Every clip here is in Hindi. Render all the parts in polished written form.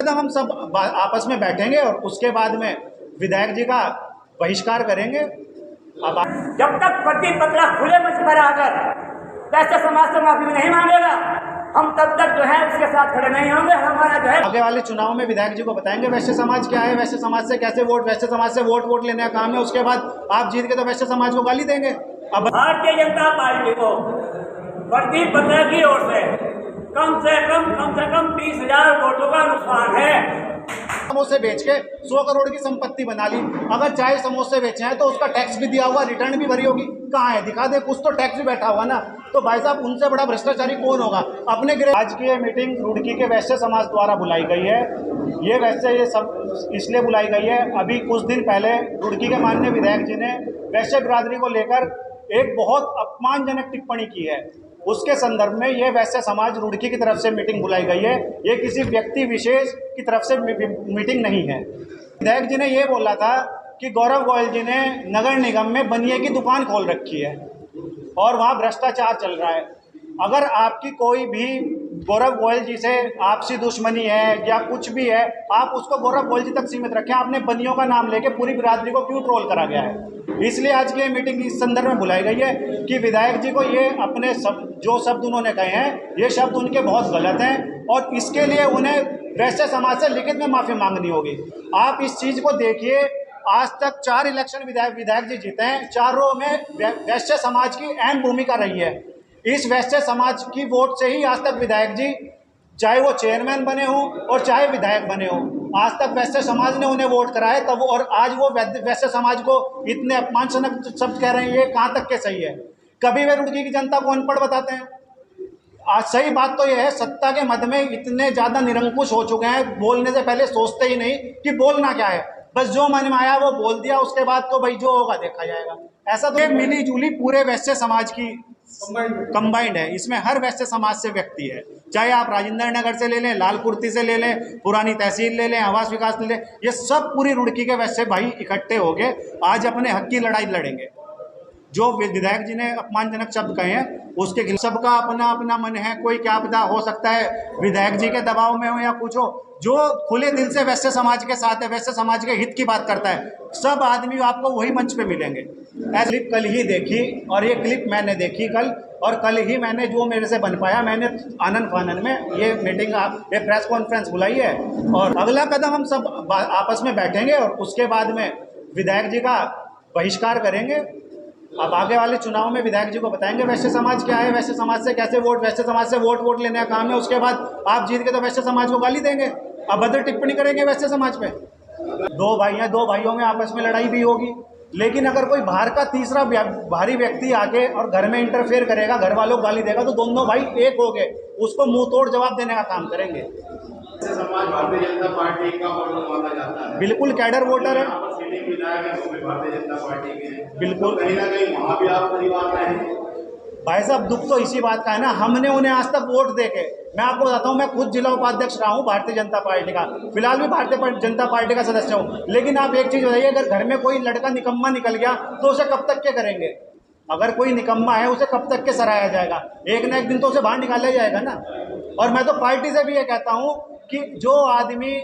हम सब आपस में बैठेंगे और उसके बाद में विधायक जी का बहिष्कार करेंगे। अब जब तक पति पत्रा खुले मंच पर आकर वैश्य समाज से माफी नहीं मांगेगा, हम तब तक जो है उसके साथ खड़े नहीं होंगे। हमारा जो है आगे वाले चुनाव में विधायक जी को बताएंगे वैश्य समाज क्या है, वैश्य समाज से कैसे वैश्य समाज से वोट लेने का काम है। उसके बाद आप जीत के तो वैश्य समाज को गाली देंगे। अब भारतीय जनता पार्टी को प्रदीप पत्रा की ओर से कम से कम 30,000 वोटों का नुकसान है। समोसे बेच के 100 करोड़ की संपत्ति बना ली। अगर चाहे समोसे बेचे हैं तो उसका टैक्स भी दिया हुआ, रिटर्न भी भरी होगी। कहाँ है, दिखा दे, कुछ तो टैक्स भी बैठा हुआ ना। तो भाई साहब उनसे बड़ा भ्रष्टाचारी कौन होगा अपने आज की ये मीटिंग रुड़की के वैश्य समाज द्वारा बुलाई गई है। ये सब इसलिए बुलाई गई है, अभी कुछ दिन पहले रुड़की के माननीय विधायक जी ने वैश्य बिरादरी को लेकर एक बहुत अपमानजनक टिप्पणी की है। उसके संदर्भ में ये वैश्य समाज रुड़की की तरफ से मीटिंग बुलाई गई है। ये किसी व्यक्ति विशेष की तरफ से मीटिंग नहीं है। विधायक जी ने ये बोला था कि गौरव गोयल जी ने नगर निगम में बनिए की दुकान खोल रखी है और वहाँ भ्रष्टाचार चल रहा है। अगर आपकी कोई भी गौरव गोयल जी से आपसी दुश्मनी है या कुछ भी है, आप उसको गौरव गोयल जी तक सीमित रखें। आपने बनियों का नाम लेके पूरी बिरादरी को क्यों ट्रोल करा गया है। इसलिए आज की ये मीटिंग इस संदर्भ में बुलाई गई है कि विधायक जी को ये अपने जो शब्द उन्होंने कहे हैं, ये शब्द उनके बहुत गलत हैं और इसके लिए उन्हें वैश्य समाज से लिखित में माफ़ी मांगनी होगी। आप इस चीज़ को देखिए, आज तक 4 इलेक्शन विधायक जी जीते हैं, चारों में वैश्य समाज की अहम भूमिका रही है। इस वैश्य समाज की वोट से ही आज तक विधायक जी, चाहे वो चेयरमैन बने हों और चाहे विधायक बने हों, आज तक वैश्य समाज ने उन्हें वोट कराया तब। और आज वो वैश्य समाज को इतने अपमानजनक शब्द कह रहे हैं, ये कहाँ तक के सही है। कभी वे रुड़की की जनता को अनपढ़ बताते हैं। आज सही बात तो यह है, सत्ता के मद में इतने ज़्यादा निरंकुश हो चुके हैं, बोलने से पहले सोचते ही नहीं कि बोलना क्या है, बस जो मन में आया वो बोल दिया। उसके बाद तो भाई जो होगा देखा जाएगा। ऐसा तो मिली जुली पूरे वैश्य समाज की कंबाइंड है। इसमें हर वैश्य समाज से व्यक्ति है, चाहे आप राजेंद्र नगर से ले लें, लाल कुर्ती से ले लें, पुरानी तहसील ले लें, आवास विकास ले लें, ये सब पूरी रुड़की के वैश्य भाई इकट्ठे हो गए आज अपने हक की लड़ाई लड़ेंगे। जो विधायक जी ने अपमानजनक शब्द कहे हैं उसके खिलाफ सबका अपना अपना मन है। कोई क्या पता, हो सकता है विधायक जी के दबाव में हो या कुछ हो। जो खुले दिल से वैश्य समाज के साथ है, वैश्य समाज के हित की बात करता है, सब आदमी आपको वही मंच पे मिलेंगे। क्लिप कल ही देखी और ये क्लिप मैंने देखी कल, और कल ही मैंने जो मेरे से बन पाया मैंने आनंद फानन में ये मीटिंग ये प्रेस कॉन्फ्रेंस बुलाई है। और अगला कदम हम सब आपस में बैठेंगे और उसके बाद में विधायक जी का बहिष्कार करेंगे। अब आगे वाले चुनाव में विधायक जी को बताएंगे वैश्य समाज क्या है, वैश्य समाज से कैसे वैश्य समाज से वोट लेने का काम है। उसके बाद आप जीत के तो वैश्य समाज को गाली देंगे, अभद्र टिप्पणी करेंगे वैश्य समाज पे। 2 भाई हैं, 2 भाइयों में आपस में लड़ाई भी होगी, लेकिन अगर कोई बाहर का तीसरा भारी व्यक्ति आके और घर में इंटरफेयर करेगा, घर वालों को गाली देगा, तो दोनों भाई एक हो गए, उसको मुंह तोड़ जवाब देने का काम करेंगे। समाज भारतीय जनता पार्टी का वोटर माना जाता है, बिल्कुल कैडर वोटर है, भारतीय जनता पार्टी के बिल्कुल। कहीं ना कहीं वहाँ भी आप परिवार में हैं। भाई साहब दुख तो इसी बात का है ना, हमने उन्हें आज तक वोट देके, मैं आपको बताता हूँ, मैं खुद जिला उपाध्यक्ष रहा हूँ भारतीय जनता पार्टी का, फिलहाल भी भारतीय जनता पार्टी का सदस्य हूँ। लेकिन आप एक चीज़ बताइए, अगर घर में कोई लड़का निकम्मा निकल गया तो उसे कब तक के करेंगे। अगर कोई निकम्मा है उसे कब तक के सराहा जाएगा, एक ना एक दिन तो उसे बाहर निकाला जाएगा ना। और मैं तो पार्टी से भी ये कहता हूँ कि जो आदमी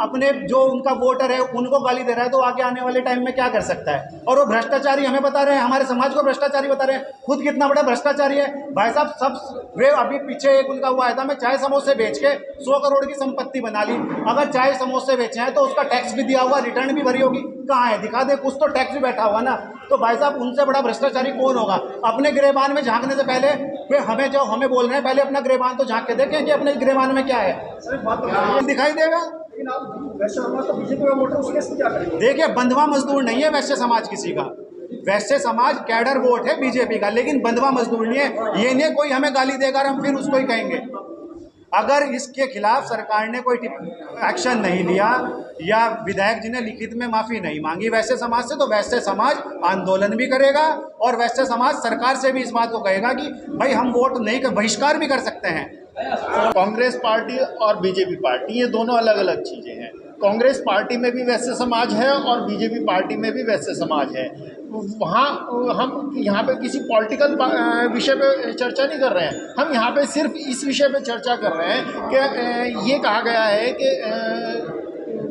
अपने जो उनका वोटर है उनको गाली दे रहा है तो आगे आने वाले टाइम में क्या कर सकता है। और वो भ्रष्टाचारी हमें बता रहे हैं, हमारे समाज को भ्रष्टाचारी बता रहे हैं, खुद कितना बड़ा भ्रष्टाचारी है भाई साहब। सब वे अभी पीछे एक उनका हुआ था, मैं चाय समोसे बेच के 100 करोड़ की संपत्ति बना ली। अगर चाय समोसे बेचे हैं तो उसका टैक्स भी दिया हुआ, रिटर्न भी भरी होगी। कहाँ है, दिखा दे, कुछ तो टैक्स भी बैठा हुआ ना। तो भाई साहब उनसे बड़ा भ्रष्टाचारी कौन होगा। अपने गिरेबान में झांकने से पहले वे हमें बोल रहे हैं, पहले अपना गिरेबान तो झांक के देखें कि अपने गिरेबान में क्या है, दिखाई देगा। देखिए बंधवा मजदूर नहीं है वैश्य समाज किसी का, वैश्य समाज कैडर वोट है बीजेपी का, लेकिन बंधवा मजदूर नहीं है। ये नहीं कोई हमें गाली देगा और हम फिर उसको ही कहेंगे। अगर इसके खिलाफ सरकार ने कोई एक्शन नहीं लिया या विधायक जी ने लिखित में माफ़ी नहीं मांगी वैश्य समाज से, तो वैश्य समाज आंदोलन भी करेगा और वैश्य समाज सरकार से भी इस बात को कहेगा कि भाई हम वोट नहीं कर, बहिष्कार भी कर सकते हैं। कांग्रेस पार्टी और बीजेपी पार्टी ये दोनों अलग अलग चीज़ें हैं। कांग्रेस पार्टी में भी वैश्य समाज है और बीजेपी पार्टी में भी वैश्य समाज है। वहाँ हम यहाँ पे किसी पॉलिटिकल विषय पे चर्चा नहीं कर रहे हैं, हम यहाँ पे सिर्फ इस विषय पे चर्चा कर रहे हैं कि ये कहा गया है कि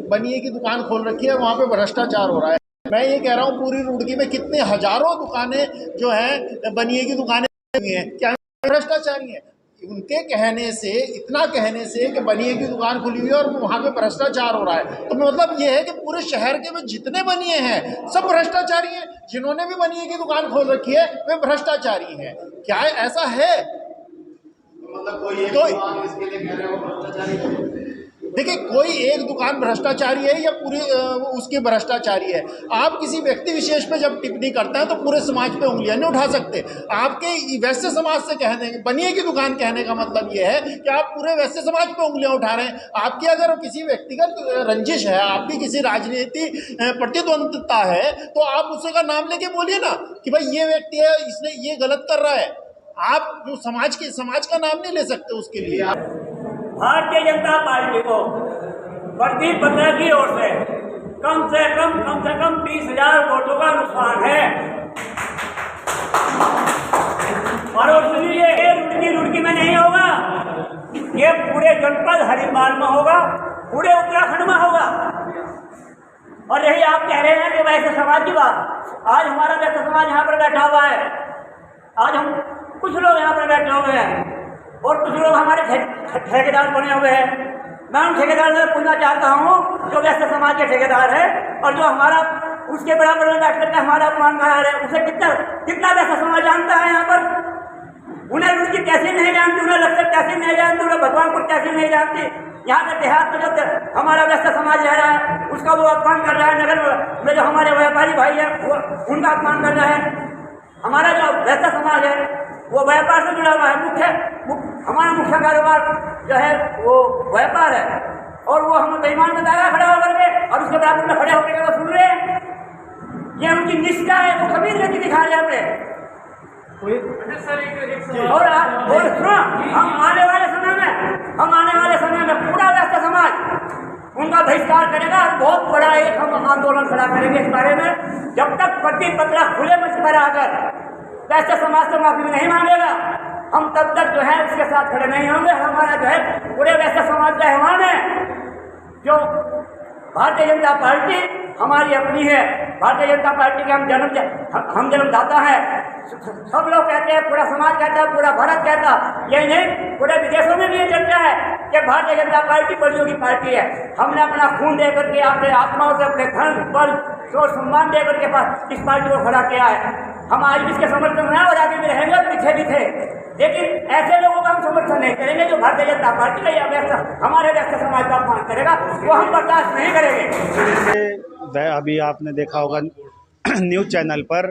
बनिए की दुकान खोल रखी है, वहाँ पे भ्रष्टाचार हो रहा है। मैं ये कह रहा हूँ पूरी रुड़की में कितने हजारों दुकानें जो हैं बनिए की दुकानें हुई हैं, क्या भ्रष्टाचारी हैं? उनके कहने से, इतना कहने से कि बनिए की दुकान खुली हुई है और वहाँ पे भ्रष्टाचार हो रहा है, तो मतलब ये है कि पूरे शहर के में जितने बनिए हैं सब भ्रष्टाचारी हैं। जिन्होंने भी बनिए की दुकान खोल रखी है वे भ्रष्टाचारी हैं। क्या ऐसा है? मतलब कोई एक दुकान इसके लिए कह रहे हो भ्रष्टाचारी? देखिए, कोई एक दुकान भ्रष्टाचारी है या पूरी उसकी भ्रष्टाचारी है। आप किसी व्यक्ति विशेष पे जब टिप्पणी करते हैं तो पूरे समाज पे उंगलियां नहीं उठा सकते। आपके वैश्य समाज से कहने, बनिए की दुकान कहने का मतलब ये है कि आप पूरे वैश्य समाज पे उंगलियां उठा रहे हैं। आपकी अगर किसी व्यक्तिगत रंजिश है, आपकी किसी राजनीति प्रतिद्वंद्विता है, तो आप उसका नाम लेके बोलिए ना कि भाई ये व्यक्ति है, इसने ये गलत कर रहा है। आप जो समाज का नाम नहीं ले सकते उसके लिए। भारतीय जनता पार्टी को प्रदीप बत्रा की ओर से कम 20,000 वोटों का नुकसान है। और सुनिए, ये रुड़की में नहीं होगा, ये पूरे जनपद हरिद्वार में होगा, पूरे उत्तराखंड में होगा। और यही आप कह रहे हैं कि वैसे समाज की बात। आज हमारा वैसे समाज यहाँ पर बैठा हुआ है, आज हम कुछ लोग यहाँ पर बैठे हुए हैं और कुछ लोग हमारे ठेकेदार बने हुए हैं। मैं उन ठेकेदार से पूछना चाहता हूँ जो वैश्य समाज के ठेकेदार है और जो हमारा उसके बराबर में बैठ करके हमारा अपमान करा रहे हैं, उसे कितना वैश्य समाज जानता है यहाँ पर? उन्हें उनकी कैसे नहीं जानती, उन्हें लक्ष्य कैसे नहीं जानती, उन्हें भगवानपुर कैसे नहीं जानती। यहाँ के देहात में जो हमारा वैश्य समाज रह रहा है उसका वो अपमान कर रहा है। नगर में जो हमारे व्यापारी भाई है वो उनका अपमान कर रहा है। हमारा जो वैश्य समाज है वो व्यापार से जुड़ा हुआ है। हमारा मुख्य कारोबार जो है वो व्यापार है और वो हम बेईमान बताएगा खड़ा होकर के और उसके बराबर में खड़े होकर के सुन रहे हैं। ये उनकी निष्ठा है, वो कभी नहीं दिखा रहे अपने। और सुनो, हम आने वाले समय में पूरा वैश्य समाज उनका बहिष्कार करेगा। बहुत बड़ा एक हम आंदोलन खड़ा करेंगे इस बारे में। जब तक प्रदीप बत्रा खुले मंच पर आकर वैश्य समाज से माफी नहीं मांगेगा, हम तब तक जो है उसके साथ खड़े नहीं होंगे। हमारा जो है पूरे वैश्य समाज का आह्वान है, जो भारतीय जनता पार्टी हमारी अपनी है, भारतीय जनता पार्टी के हम जन्मदाता है। सब लोग कहते हैं, पूरा समाज कहता है, पूरा भारत कहता है, ये नहीं पूरे विदेशों में भी ये चर्चा है कि भारतीय जनता पार्टी बलियों की पार्टी है। हमने अपना खून दे करके, अपने आत्माओं से, अपने धन बल और सम्मान दे करके इस पार्टी को खड़ा किया है। हम आज इसके समर्थन में और आगे भी रहेंगे और पीछे भी थे, लेकिन ऐसे लोगों का हम समर्थन नहीं करेंगे जो भारतीय जनता पार्टी का या हमारे वैश्य समाज का अपमान करेगा, वो हम बर्दाश्त नहीं करेंगे। अभी आपने देखा होगा न्यूज़ चैनल पर,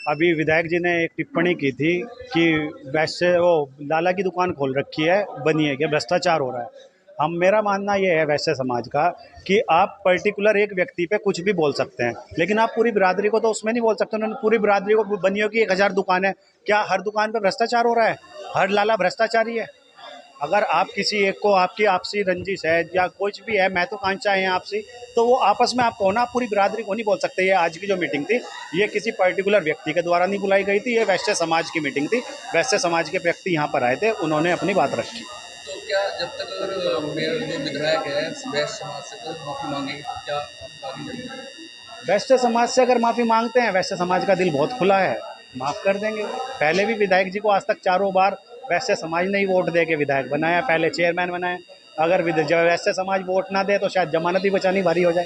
अभी विधायक जी ने एक टिप्पणी की थी कि वैश्य वो लाला की दुकान खोल रखी है बनिए के, भ्रष्टाचार हो रहा है। मेरा मानना ये है वैश्य समाज का कि आप पर्टिकुलर एक व्यक्ति पे कुछ भी बोल सकते हैं, लेकिन आप पूरी बिरादरी को तो उसमें नहीं बोल सकते। उन्होंने पूरी बिरादरी को, बनियों की 1000 दुकान है, क्या हर दुकान पे भ्रष्टाचार हो रहा है? हर लाला भ्रष्टाचारी है? अगर आप किसी एक को, आपकी आपसी रंजिश है या कुछ भी है, मैं तो कांचा है आपसी, तो वो आपस में आप कहो ना, आप पूरी बिरादरी को नहीं बोल सकते। ये आज की जो मीटिंग थी ये किसी पर्टिकुलर व्यक्ति के द्वारा नहीं बुलाई गई थी, ये वैश्य समाज की मीटिंग थी। वैश्य समाज के व्यक्ति यहाँ पर आए थे, उन्होंने अपनी बात रखी। तो क्या जब तक अगर मेरे जो विधायक है वैश्य समाज से माफ़ी मांगेंगे तो क्या आगे जाएंगे? वैश्य समाज से अगर माफ़ी मांगते हैं, वैश्य समाज का दिल बहुत खुला है, माफ़ कर देंगे। पहले भी विधायक जी को आज तक 4 बार वैश्य समाज ने ही वोट दे के विधायक बनाया, पहले चेयरमैन बनाया। अगर वैश्य समाज वोट ना दे तो शायद जमानत ही बचानी भारी हो जाए।